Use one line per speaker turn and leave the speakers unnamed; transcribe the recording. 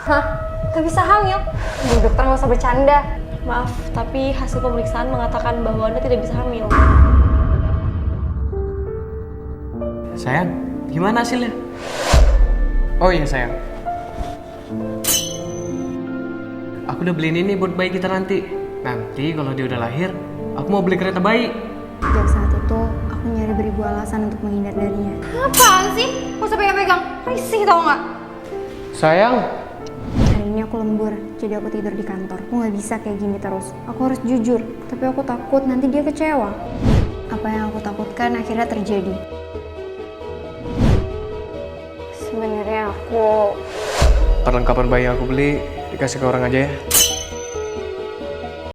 Hah? Gak bisa hamil? Bu dokter nggak usah bercanda.
Maaf, tapi hasil pemeriksaan mengatakan bahwa Anda tidak bisa hamil.
Sayang, gimana hasilnya? Oh iya sayang, aku udah beliin ini buat bayi kita nanti. Nanti kalau dia udah lahir, aku mau beli kereta bayi.
Sejak saat itu, aku nyari beribu alasan untuk menghindar darinya.
Apaan sih? Gak usah pegang-pegang. Risih tau nggak?
Sayang,
Hari ini aku lembur, jadi aku tidur di kantor. Aku nggak bisa kayak gini terus. Aku harus jujur, tapi aku takut nanti dia kecewa. Apa yang aku takutkan akhirnya terjadi.
Sebenarnya aku
perlengkapan bayi yang aku beli dikasih ke orang aja ya.